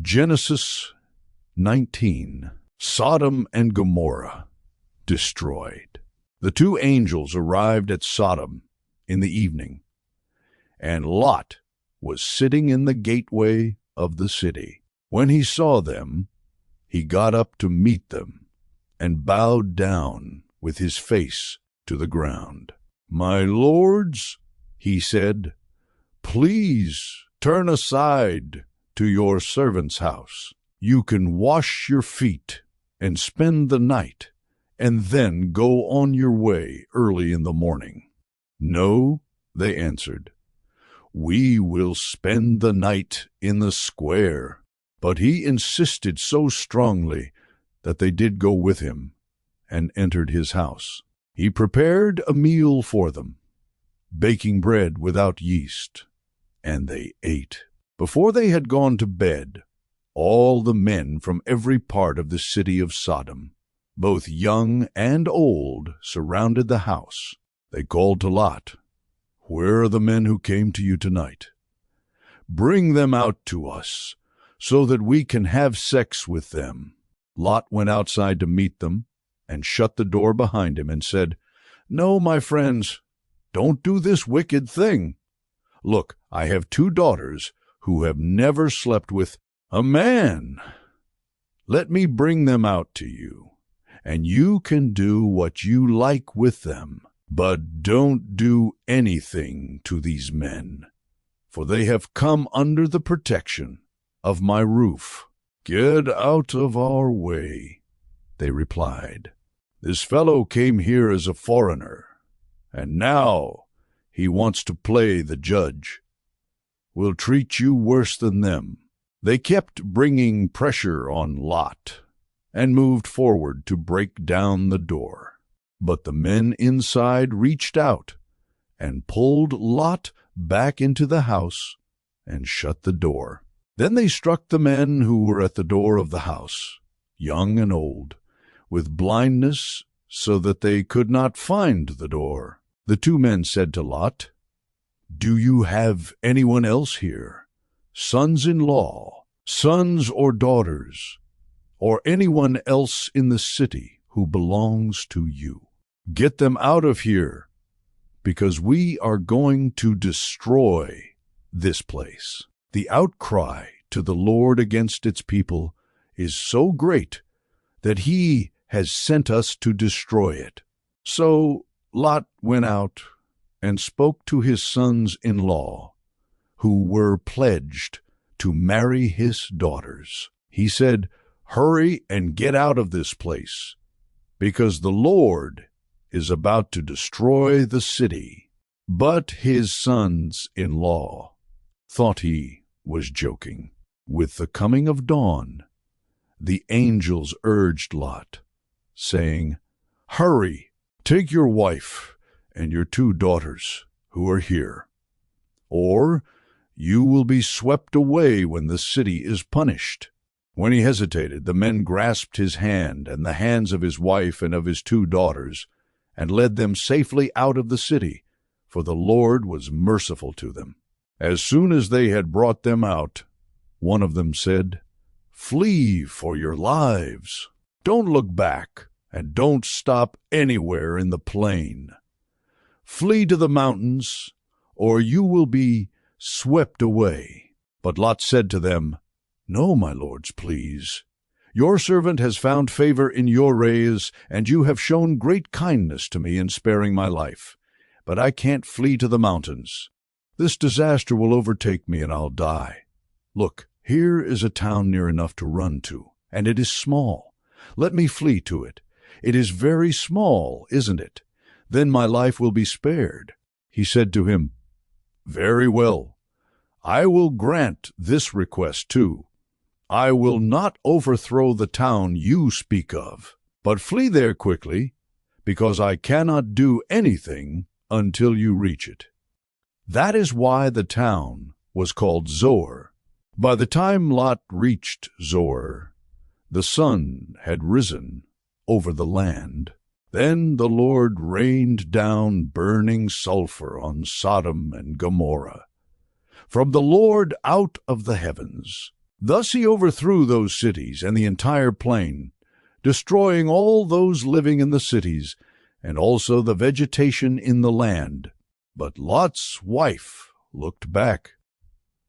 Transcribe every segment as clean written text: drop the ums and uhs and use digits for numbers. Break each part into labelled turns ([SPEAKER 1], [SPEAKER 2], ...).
[SPEAKER 1] Genesis 19. Sodom and Gomorrah destroyed. The two angels arrived at Sodom in the evening, and Lot was sitting in the gateway of the city. When he saw them, he got up to meet them and bowed down with his face to the ground. "My lords," he said, "please turn aside to your servant's house. You can wash your feet and spend the night, and then go on your way early in the morning." "No," they answered, "we will spend the night in the square." But he insisted so strongly that they did go with him and entered his house. He prepared a meal for them, baking bread without yeast, and they ate. Before they had gone to bed, all the men from every part of the city of Sodom, both young and old, surrounded the house. They called to Lot, "Where are the men who came to you tonight? Bring them out to us, so that we can have sex with them." Lot went outside to meet them and shut the door behind him and said, "No, my friends, don't do this wicked thing. Look, I have two daughters who have never slept with a man. Let me bring them out to you, and you can do what you like with them. But don't do anything to these men, for they have come under the protection of my roof." "Get out of our way," they replied. "This fellow came here as a foreigner, and now he wants to play the judge. We'll treat you worse than them." They kept bringing pressure on Lot and moved forward to break down the door. But the men inside reached out and pulled Lot back into the house and shut the door. Then they struck the men who were at the door of the house, young and old, with blindness so that they could not find the door. The two men said to Lot, "Do you have anyone else here, sons-in-law, sons or daughters, or anyone else in the city who belongs to you? Get them out of here, because we are going to destroy this place." The outcry to the Lord against its people is so great that he has sent us to destroy it. So Lot went out and spoke to his sons-in-law, who were pledged to marry his daughters. He said, "Hurry and get out of this place, because the Lord is about to destroy the city." But his sons-in-law thought he was joking. With the coming of dawn, the angels urged Lot, saying, "Hurry, take your wife and your two daughters who are here, or you will be swept away when the city is punished." When he hesitated, the men grasped his hand and the hands of his wife and of his two daughters, and led them safely out of the city, for the Lord was merciful to them. As soon as they had brought them out, one of them said, "Flee for your lives. Don't look back, and don't stop anywhere in the plain. Flee to the mountains, or you will be swept away." But Lot said to them, "No, my lords, please. Your servant has found favor in your eyes, and you have shown great kindness to me in sparing my life. But I can't flee to the mountains. This disaster will overtake me, and I'll die. Look, here is a town near enough to run to, and it is small. Let me flee to it. It is very small, isn't it? Then my life will be spared." He said to him, "Very well. I will grant this request too. I will not overthrow the town you speak of, but flee there quickly, because I cannot do anything until you reach it." That is why the town was called Zoar. By the time Lot reached Zoar, the sun had risen over the land. Then the Lord rained down burning sulfur on Sodom and Gomorrah from the Lord out of the heavens. Thus he overthrew those cities and the entire plain, destroying all those living in the cities, and also the vegetation in the land. But Lot's wife looked back,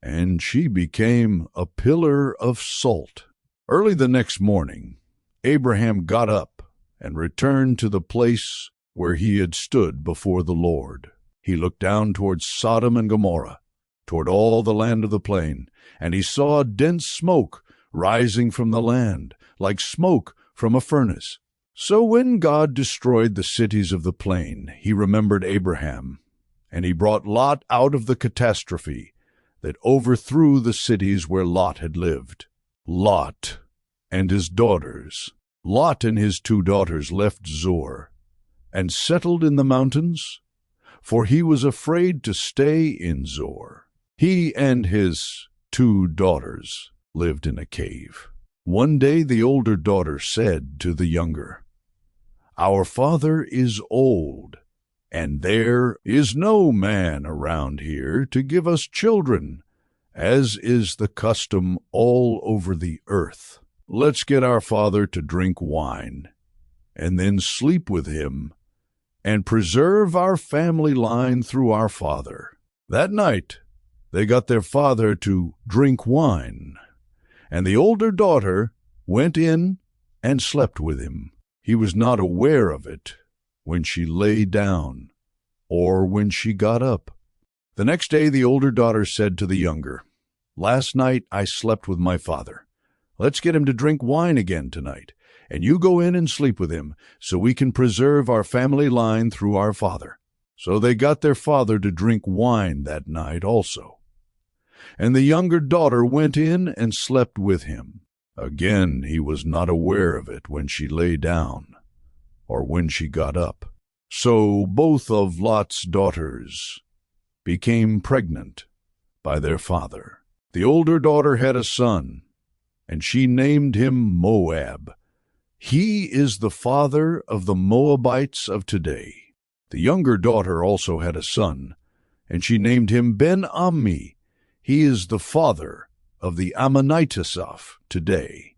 [SPEAKER 1] and she became a pillar of salt. Early the next morning, Abraham got up and returned to the place where he had stood before the Lord. He looked down toward Sodom and Gomorrah, toward all the land of the plain, and he saw dense smoke rising from the land, like smoke from a furnace. So when God destroyed the cities of the plain, he remembered Abraham, and he brought Lot out of the catastrophe that overthrew the cities where Lot had lived. Lot and his daughters. Lot and his 2 daughters left Zoar and settled in the mountains, for he was afraid to stay in Zoar. He and his 2 daughters lived in a cave. One day the older daughter said to the younger, "Our father is old, and there is no man around here to give us children, as is the custom all over the earth. Let's get our father to drink wine, and then sleep with him, and preserve our family line through our father." That night they got their father to drink wine, and the older daughter went in and slept with him. He was not aware of it when she lay down or when she got up. The next day the older daughter said to the younger, "Last night I slept with my father. Let's get him to drink wine again tonight, and you go in and sleep with him, so we can preserve our family line through our father." So they got their father to drink wine that night also. And the younger daughter went in and slept with him. Again he was not aware of it when she lay down or when she got up. So both of Lot's daughters became pregnant by their father. The older daughter had a son, and she named him Moab. He is the father of the Moabites of today. The younger daughter also had a son, and she named him Ben-Ammi. He is the father of the Ammonites of today.